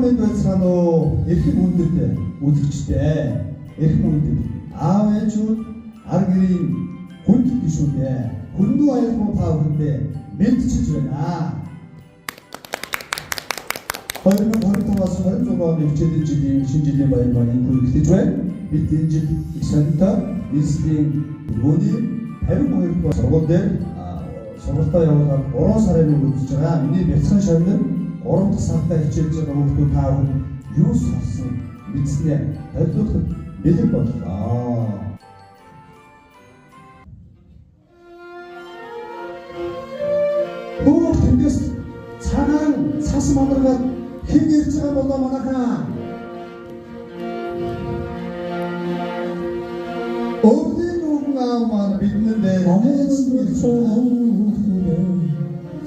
мэд байцгаанаа эрхэм хүндэт үзэгчтэй эрхэм хүндэт аав ээжүүд ар гэрийн хүндэт гишүүдээ хүндүү аягүй та бүхэндээ мэдчилж байна. 2025-аас 26 оны хичээлийн жилийн шинэ жилийн баяр маягыг хүргэж байна. Бид энэ жил их сонинтой нийслэлийн өргөний 52 дугаар сургууль дээр сургалтаа явуулаад 3 сарын өмнө үзэж байгаа. Миний бяцхан шавнар 3 дахь сартаа хичээлж байгаа хүмүүс та бүхэн юу сонссон мэдснээ ойлгоход бэлэг боллоо. Бүгд тэндээс цагаан цас манаргаад хэн ирж байгаа болоо манайхаа. Өвлийн үгэн аав маань биднээ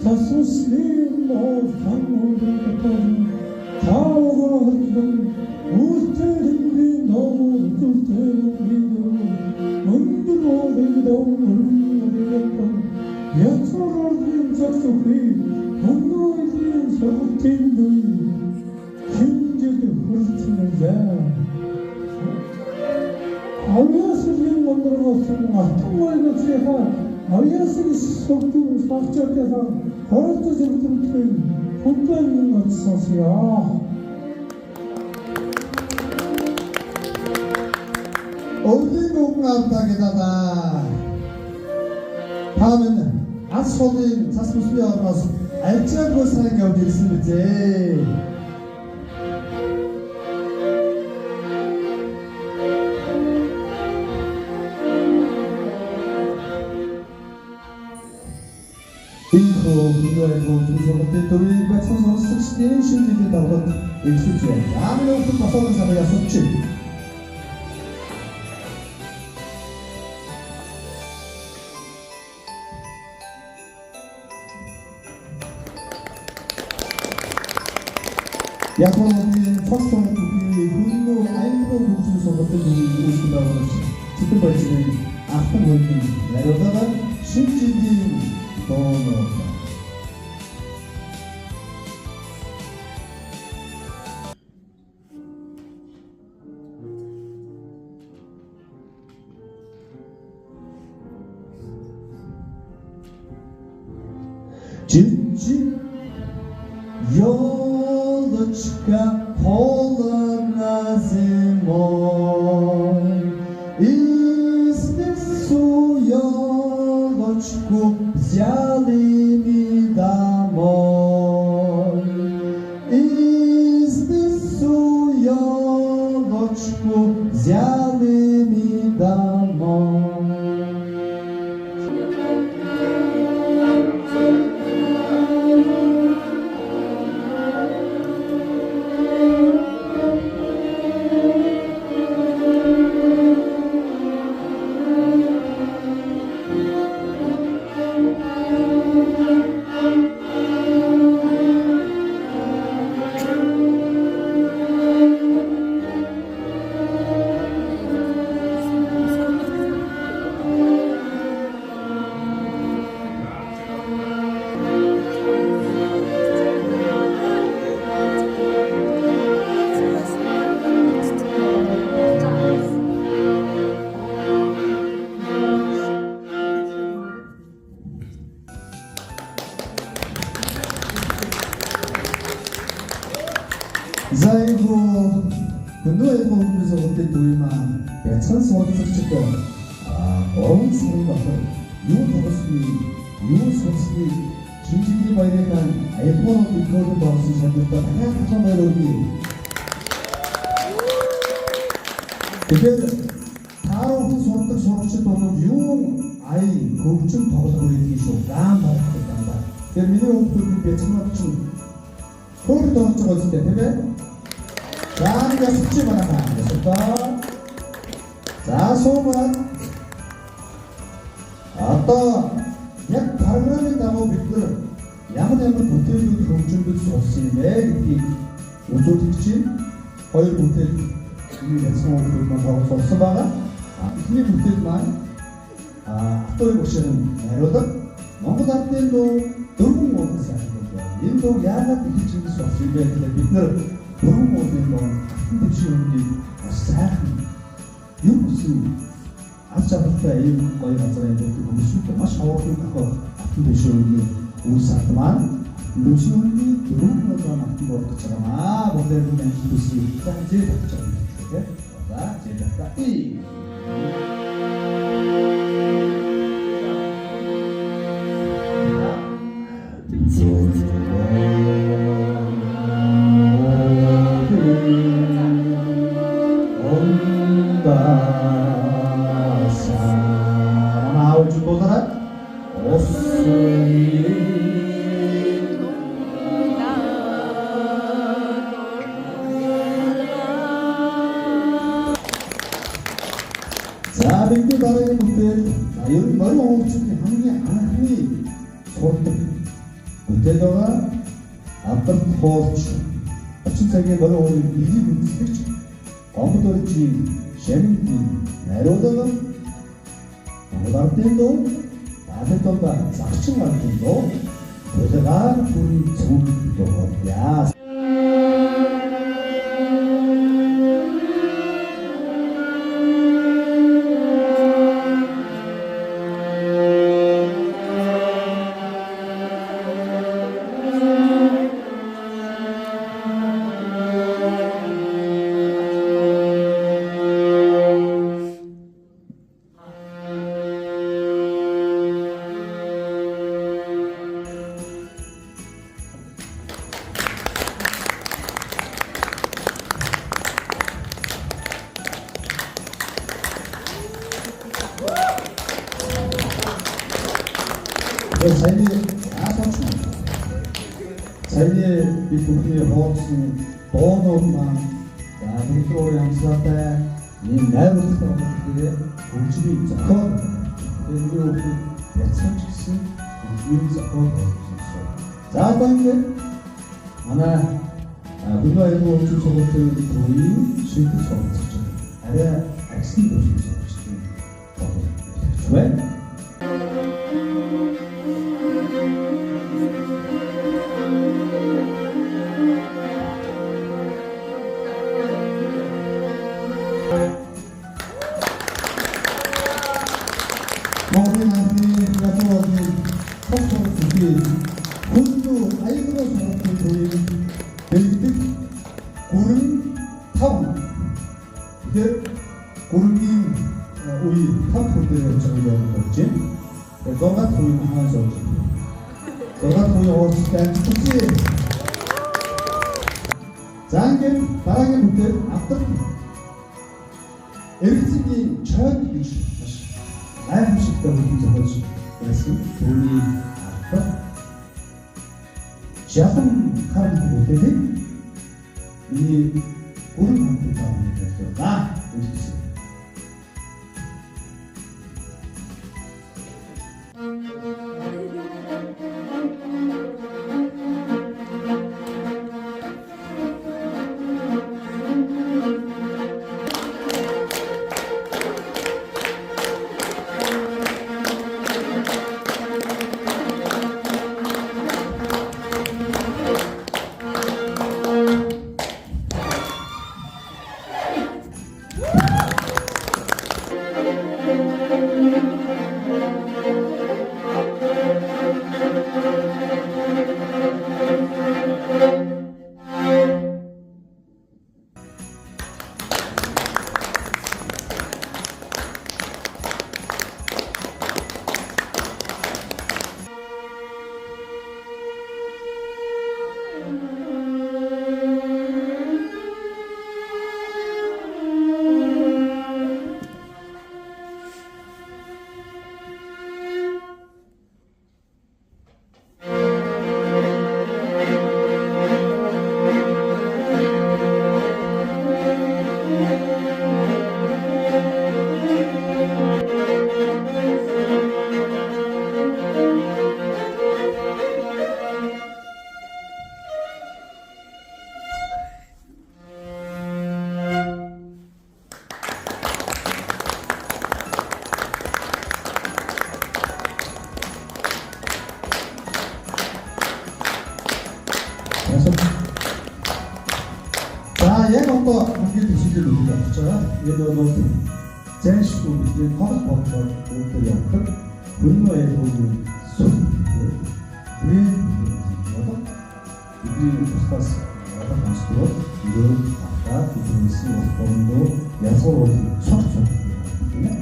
сасуслим офамуртон тааваалын үлтэри нෝ르투테리 문드로리도문리도 야초로린 작소히 혼노이린 소틴도 힘제도 흐르치는데 아위아스린 만들어서 아통마이가 제가 아위아스리 속도 사적에서 걸어도 저부터 혼자 있는 것 같으세요. 어디 공감당에다가 다음에는 아스포딘 자스포스비아 와서 알짜고 사랑이 어디 있습니까? 그거에 조선의 도리 백성선 16년 신지대 다운 일수주에 아무것도 벗어난 사람이야 속지 야구는 퍼스트 훈로 아이고 국주소 같은 오신다고 지금 벌지는 아픈 월기 내려다가 신지대 도노 진진 елочка холодна зимой из лесу елочку взяли ми домой из лесу елочку взяли ми домой. Зайву 근도에 보면서 그때 도이만 천스 어디서 엄청 많고 유도스니 유소스니 진지기 바이레간 아이폰 이거도 벌써 시작했다 다양한 여러분이 그게 바로 수업도 수업시 또는 유 아이 고좀 더서 그리기 쇼 람 받았다 그 미니홈도 배치만 좀 거기도 적었을 때 되게 자니가 숙지 바라나 됐을까? 자 소만 아따 약 발음한다고 믿들 양은 못해도 경준도 수 없으니 이렇게 오조 특징 거의 못해 이 백성어들만 하고 없어봐가 힘이 못해지만 또 보시는 내로다 너무 다때도 너무 먹었어요 인도 야가 비치는 수 없으니 믿들 Дөрвөн уулын доор хатан дэвшин өнгийг бас сайхан юм болсон аз жаргалтай ийм гоё газар байдаг хүмүүсүүд маш хаврын ахад хатан дэвшин өнгийн үйл сад маань дэвшин өнгийн дөрвөн уулын хатан болгож байгаа. Модерн амьсгалын зээл болж байгаа юм тийм. За зээл та За бидний дараагийн бүтээл ер нь морин өвчтний хамгийн анхны сурдаг бүтээл байгаа. Абдал хоолч очин цагийн морин өвчтний биеийг үндэслэгч компьютерийн шамгийн найруулга Монголын доо Батайдонда загчин ардын доо Улагаар бүрийн зөв доо яа. Сайн би бүхний хоосон доонууд маань за бүгдөө ямсаатай ийм найруулгын орнуудыг хөгжмийн зохиол энэ яцхан ч гэсэн хөгжмийн зохиол болсон. За тэгээд манай бүгд аюул хөгжим сургуулийн төвийн шийдэл сургууль арай аксын төвшин сургуулийн байна. Монгол намын гадуур хогцолтой хүнлүү аюулгүй сургуулийн төвийн бэлтгэх гүрэн 5. Тэгэхээр гүрний үе 5 хүртэл явж байгаа юм болж байна. Тэгээд 6 үе хаан сууж. 6 үе уурстай үзье. За ингээд дараагийн бүтээл авдаг эргэцгийн чойд гэж маш гайхамшигтай бүтээл зохиолж байсан. Түүний авдаг Japan харин бүтээлийг миний гүрэн хамттай таамаглалаа. Үзсэн. яг одоо хамгийн төсөөлөл өгөх болж байгаа. Энэ бол зайлшгүй бидний хол бодлоор өөрөөр явдаг хөрөнгө оюутны сүл бидний тусгаас одоо хамсдуу өөр хата бизнесийн болохгүй язгуур цогц тийм.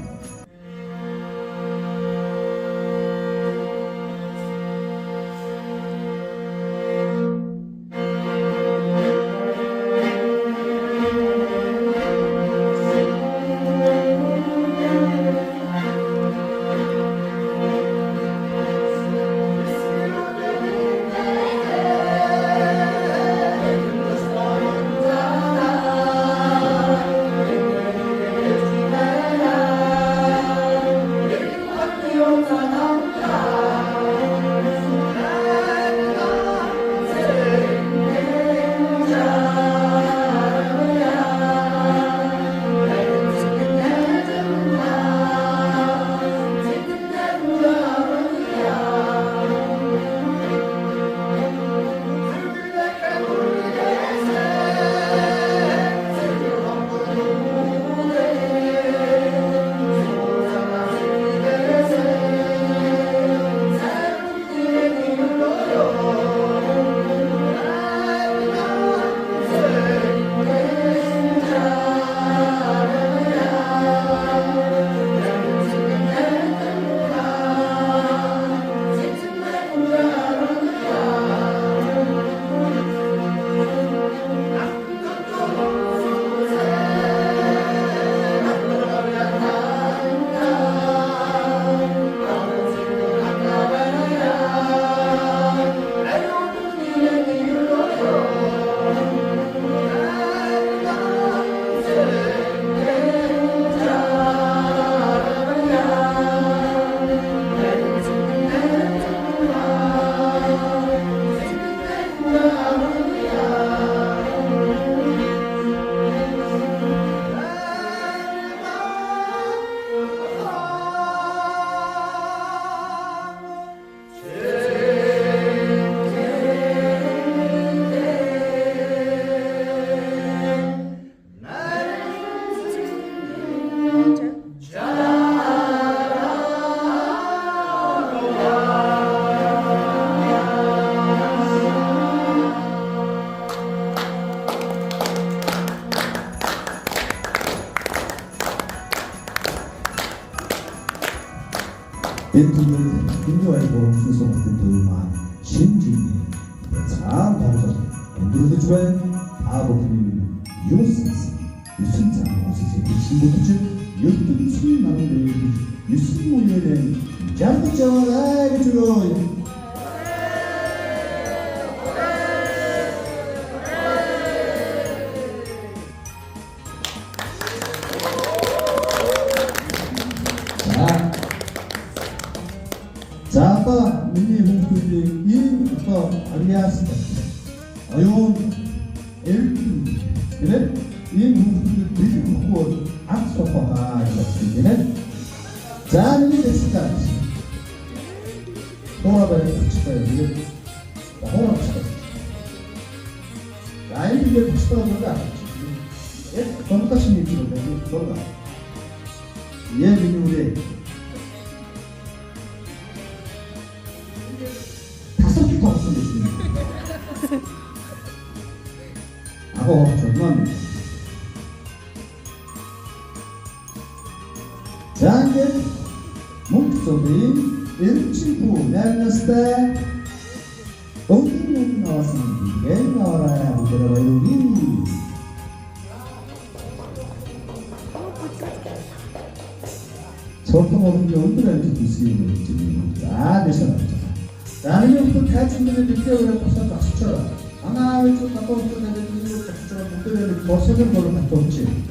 Энэ хөрөнгө оюутны сургуулийн төв маань шинэ жилийн цагаан тоглолт өндөрлөж байна. Та бүхний юу сонсон? 9 цагаан усыг хэлсэн бүгд ертөнцийн наран дээр 9 үеэрээ жамж яваа гэж юу? За миний хүмүүсийн энэ одоо алиас оюун элдэн тэгээд энэ хүмүүсийн бэлтгэхгүй анх сохоо гэдэг. За миний дэсгэр тоо барьчихсан тэгээд хоорч. Айн дээр бустаа байгаа. Яг томташ нэг юм байна. Яг энэ үрээ 정말 장애 목소리 일치부 날렸을 때 엉뚱이 나왔습니다. 왜 나와라 보더라고요. 소통 없는 게 엉뚱한 짓 있습니다. 다 되셨죠. 나는 또 대중들의 느껴오는 것을 박수처럼 하나를 좀 바꿔서 내는 것처럼 목소리를 더 세는 걸로 바꿨지.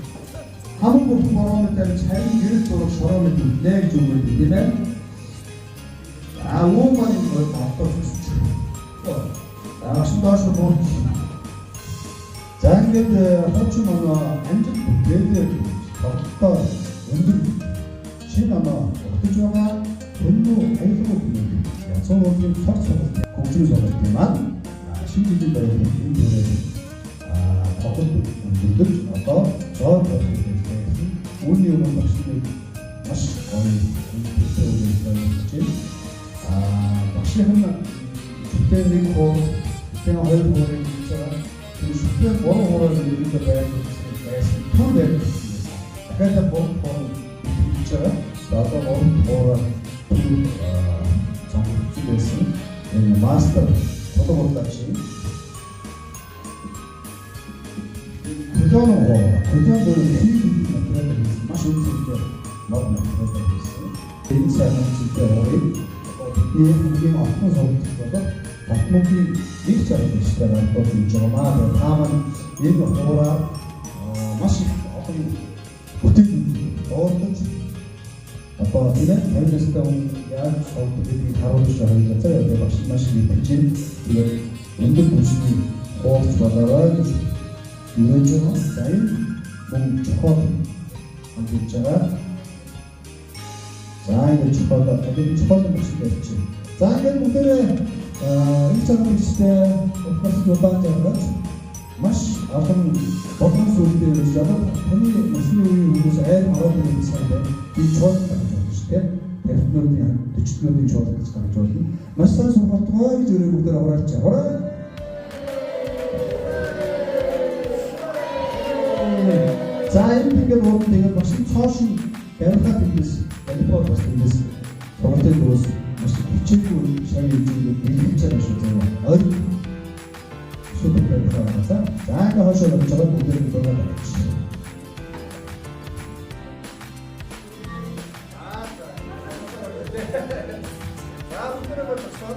한국 공부하는 때는 자연히 유일도록 저러면 좀 내 쪽으로 느끼면 아무만인 걸 바꿔줬지. 나가신다 하셔도 자연계대 호주마나 안전 대대 더 운동 신하나 호주마나 분노 해소가 되는 서로는 서로 공중서였지만 신지들과의 운동을 хотод өндөрлөж одоо зоо тавих байсан. Үүний өмнө багшны маш гоё үнэтэй үйлдэл хийж багшийн шүтээ нэг хоо шүтээ хоёр хоорыг хийж байгаа. Тэр шүтээ гурван хоороор үйлдэл байсан. Түр байсан. дахиад гурван хоор хийж байгаа. Одоо гурван хоороор цогцолж байсан. Энэ мастер фотографч Хөдөөний хоол, хөдөөний материал маш үнэтэй мод материал байсан. Энэ сайн үнэтэй хоорыг бидний хамгийн олон сонголт болоод Батмунгийн нэг цагийн штабаар болж байгаа. Тааман энэ хоороо маш их олон бүтээл боолдож одоо тийм амьдстай яаж сонголт гэдгийг харуулж байгаа зэрэг багш маш их хэмжээнд тэгээд өндөр түвшний хоолч болоод Юуж байгаа энэ чухал амжилт байгаа. За энэ чухал биш байж. За энэ бүгдээ энэ цагийн үстэй ухаас дубаатайгаар маш олон бодгон сүлдээ ирж байгаа. Таны өсвөр үеийн хүмүүс айл хараад ирсэн байна. Би чухал гэж байна шүү дээ. Тэрнүүдийн 40-өөдийн чухал гэж гарч байна. Маш сайн сонголтгой гэж өөрөө бүгдээ аваарч байгаа. За энэ ингээд уур тэгээд маш цоошин барилгад идэс барилгад бас идэс тоглолтын дөрөс маш хичээгүй шав үйлдэл бэлгэж байгаа шүү дээ. Ой. Супер барилгаа. За ингээд хойшоо болж байгаа бүгдээ зураг авч. За бүгдээ болчихсон.